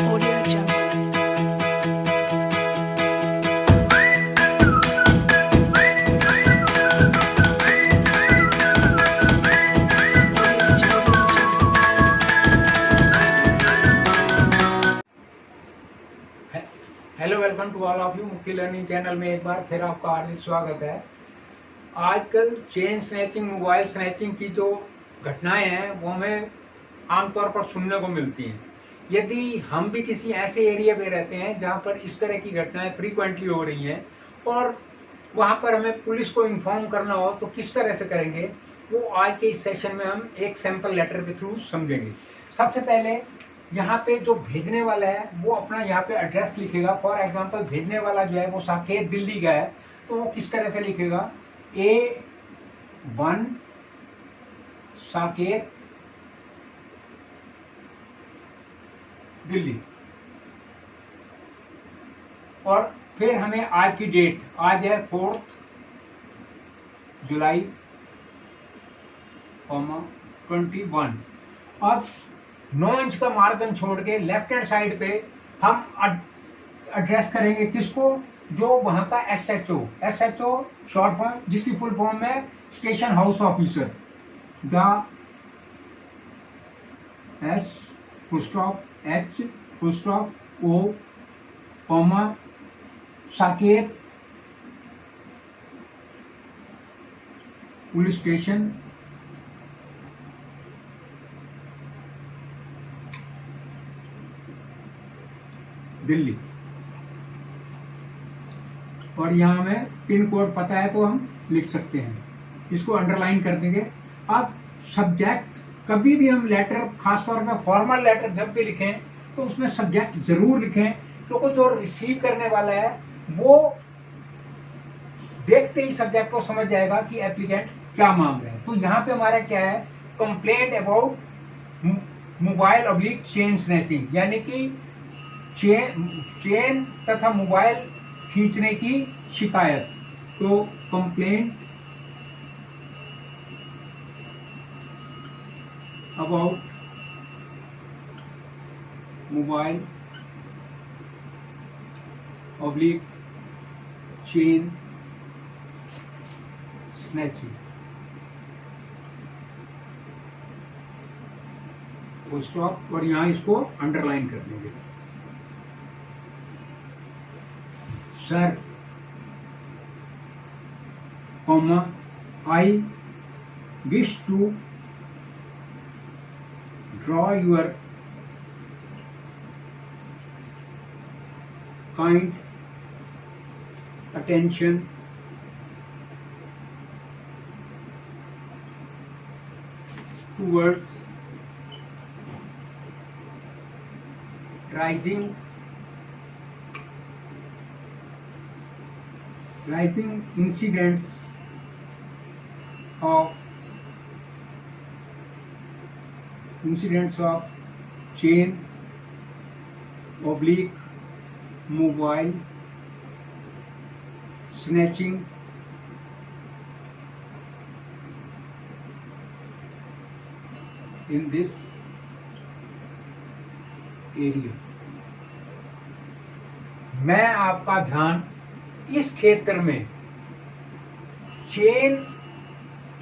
Audio Jungle. Hello, welcome to all of you. Mukti learning channel में एक बार फिर आपका हार्दिक स्वागत है। आजकल चेन स्नैचिंग, मोबाइल स्नैचिंग की जो घटनाएं हैं वो हमें आमतौर पर सुनने को मिलती हैं। यदि हम भी किसी ऐसे एरिया में रहते हैं जहां पर इस तरह की घटनाएं फ्रीक्वेंटली हो रही हैं और वहां पर हमें पुलिस को इन्फॉर्म करना हो तो किस तरह से करेंगे, वो आज के इस सेशन में हम एक सैंपल लेटर के थ्रू समझेंगे। सबसे पहले यहाँ पे जो भेजने वाला है वो अपना यहाँ पे एड्रेस लिखेगा। फॉर एग्जांपल भेजने वाला जो है वो साकेत दिल्ली का है, तो वो किस तरह से लिखेगा, A1 साकेत दिल्ली। और फिर हमें आज की डेट, आज है 4 जुलाई 21। अब 9 इंच का मार्जिन छोड़ के लेफ्ट हैंड साइड पे हम एड्रेस करेंगे किसको, जो वहां का SHO शॉर्ट फॉर्म, जिसकी फुल फॉर्म है station house officer, the S full stop H full stop O comma Saket police station Delhi. और यहाँ हमें पिन कोड पता है तो हम लिख सकते हैं, इसको अंडरलाइन कर देंगे। अब सब्जेक्ट, कभी भी हम लेटर, खासतौर में फॉर्मल लेटर जब भी लिखें तो उसमें सब्जेक्ट जरूर लिखें, क्योंकि जो रिसीव करने वाला है वो देखते ही सब्जेक्ट को समझ जाएगा कि एप्लीकेंट क्या मांग रहे हैं। तो यहाँ पे हमारा क्या है, complaint about mobile oblique chain snatching, यानी कि चेन तथा मोबाइल खींचने की शिकायत। तो complaint about mobile oblique chain snatching, full stop, और यहाँ इसको अंडरलाइन कर देंगे। Sir, comma, I wish to draw your kind attention towards rising incidents of chain oblique mobile snatching in this area। मैं आपका ध्यान इस क्षेत्र में चेन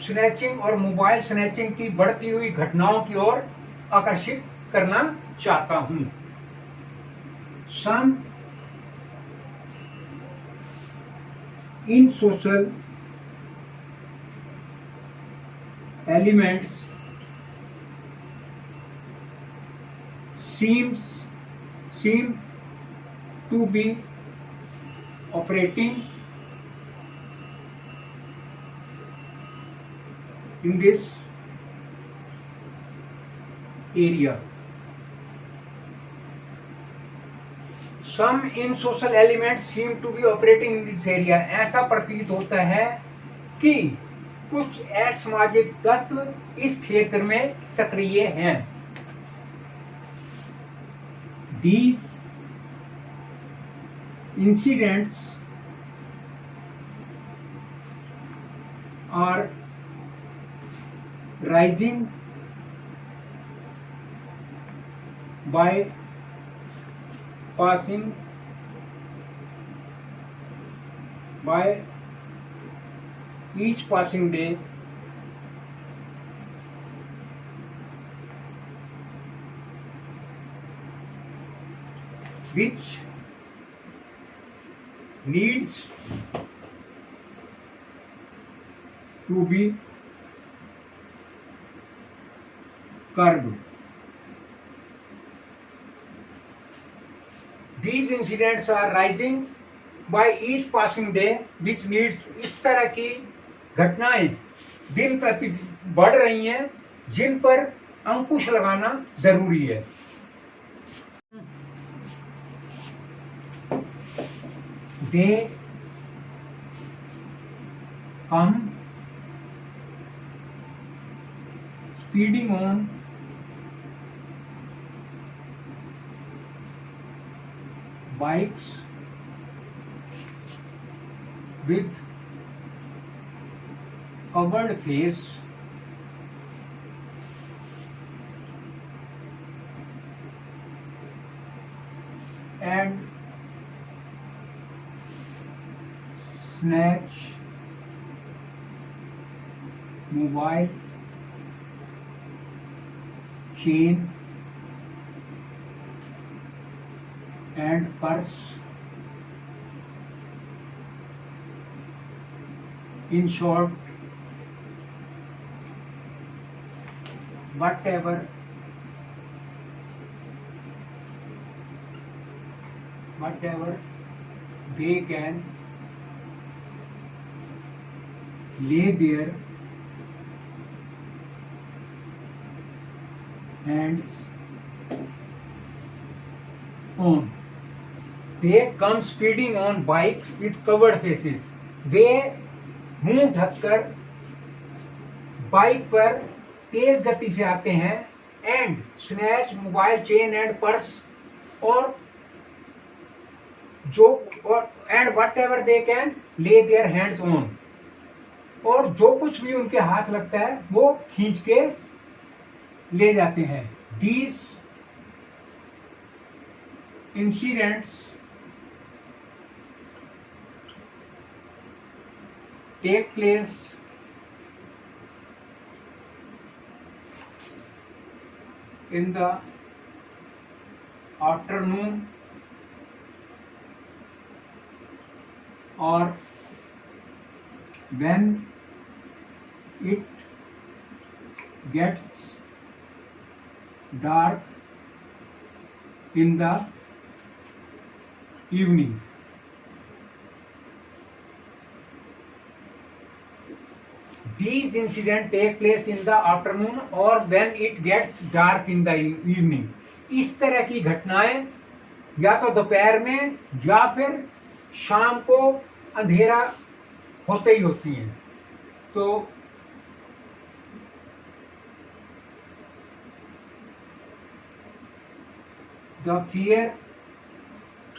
स्नैचिंग और मोबाइल स्नैचिंग की बढ़ती हुई घटनाओं की ओर आकर्षित करना चाहता हूं। Some in social elements seem to be operating in this area। Some in social elements seem to be operating in this area। ऐसा प्रतीत होता है कि कुछ असामाजिक तत्व इस क्षेत्र में सक्रिय हैं। These incidents are rising by passing by each passing day which needs to be curbed. These incidents are rising by each passing day which needs, इस तरह की घटनाएं दिन प्रति बढ़ रही हैं जिन पर अंकुश लगाना जरूरी है। They come speeding on bikes with covered face and snatch mobile, chain and purse. In short, whatever they can lay their hands on. They come speeding on bikes with covered faces. वे मुंह ढककर bike पर तेज गति से आते हैं and snatch mobile, chain and purse और जो and what ever they can lay their hands on, और जो कुछ भी उनके हाथ लगता है वो खींच के ले जाते हैं। These incidents take place in the afternoon or when it gets dark in the evening. These incidents take place in the afternoon or when it gets dark in the evening. इस तरह की घटनाएं या तो दोपहर में या फिर शाम को अंधेरा होते ही होती हैं। तो the fear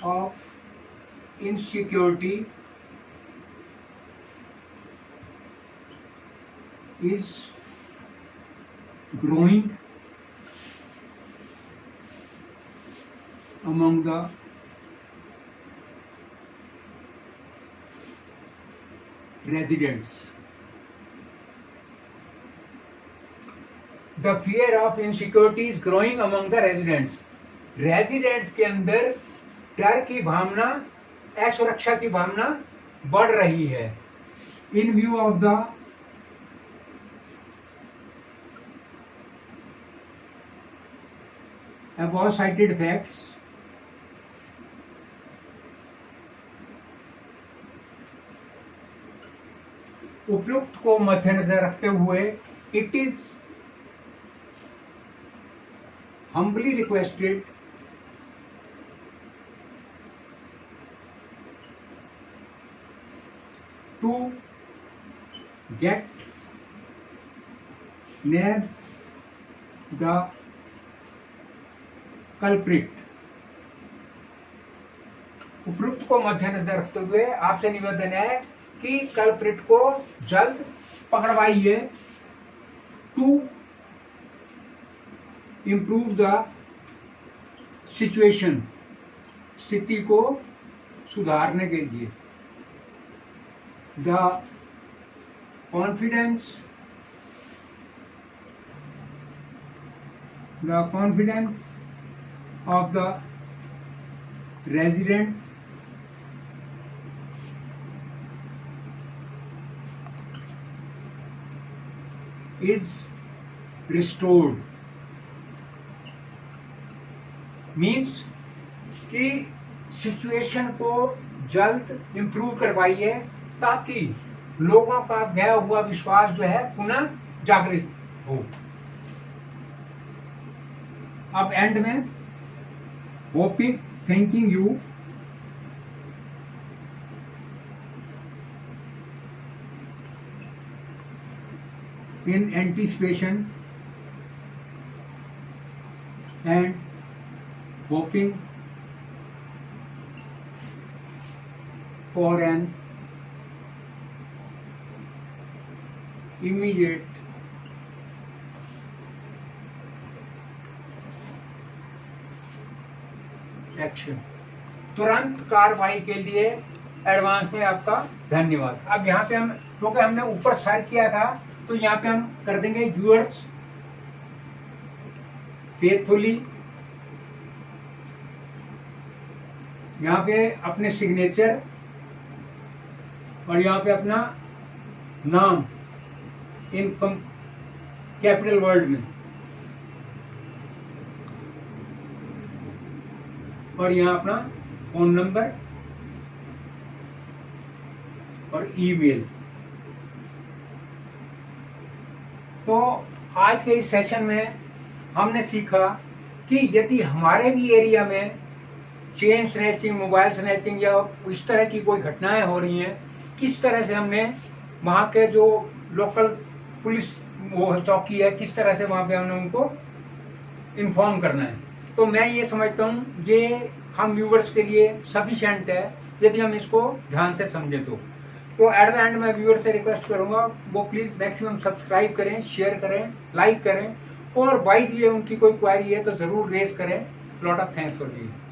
of insecurity is growing among the residents. The fear of insecurity is growing among the residents. Residents के अंदर डर की भावना, असुरक्षा की भावना बढ़ रही है। In view of the above cited facts, उपयुक्त को मद्देनजर रखते हुए it is humbly requested to get near the culprit. उपयुक्त को मद्देनजर रखते हुए आपसे निवेदन है कि कल्प्रिट को जल्द पकड़वाइए टू इम्प्रूव द सिचुएशन स्थिति को सुधारने के लिए। The confidence of the resident is restored, means कि सिचुएशन को जल्द इम्प्रूव करवाइए ताकि लोगों का गया हुआ विश्वास जो है पुनः जागृत हो। अब एंड में hopping thanking you in anticipation and hoping for an immediate action, तुरंत कार्रवाई के लिए एडवांस में आपका धन्यवाद। अब यहाँ पे हम क्योंकि हमने ऊपर शेयर किया था तो यहाँ पे हम कर देंगे यूअर्स फेथफुली, यहाँ पे अपने सिग्नेचर और यहाँ पे अपना नाम इन कैपिटल वर्ड में और यहाँ अपना फोन नंबर और ईमेल। तो आज के इस सेशन में हमने सीखा कि यदि हमारे भी एरिया में चेन स्नैचिंग, मोबाइल स्नैचिंग या इस तरह की कोई घटनाएं हो रही हैं, किस तरह से हमने वहाँ के जो लोकल पुलिस वो चौकी है किस तरह से वहाँ पे हमने उनको इन्फॉर्म करना है। तो मैं ये समझता हूँ ये हम व्यूवर्स के लिए सफिशिएंट है यदि हम इसको ध्यान से समझें तो एट द एंड मैं व्यूअर से रिक्वेस्ट करूंगा वो प्लीज मैक्सिमम सब्सक्राइब करें, शेयर करें, लाइक करें और बाय द वे उनकी कोई क्वेरी है तो जरूर रेज करें। Lot of thanks for video.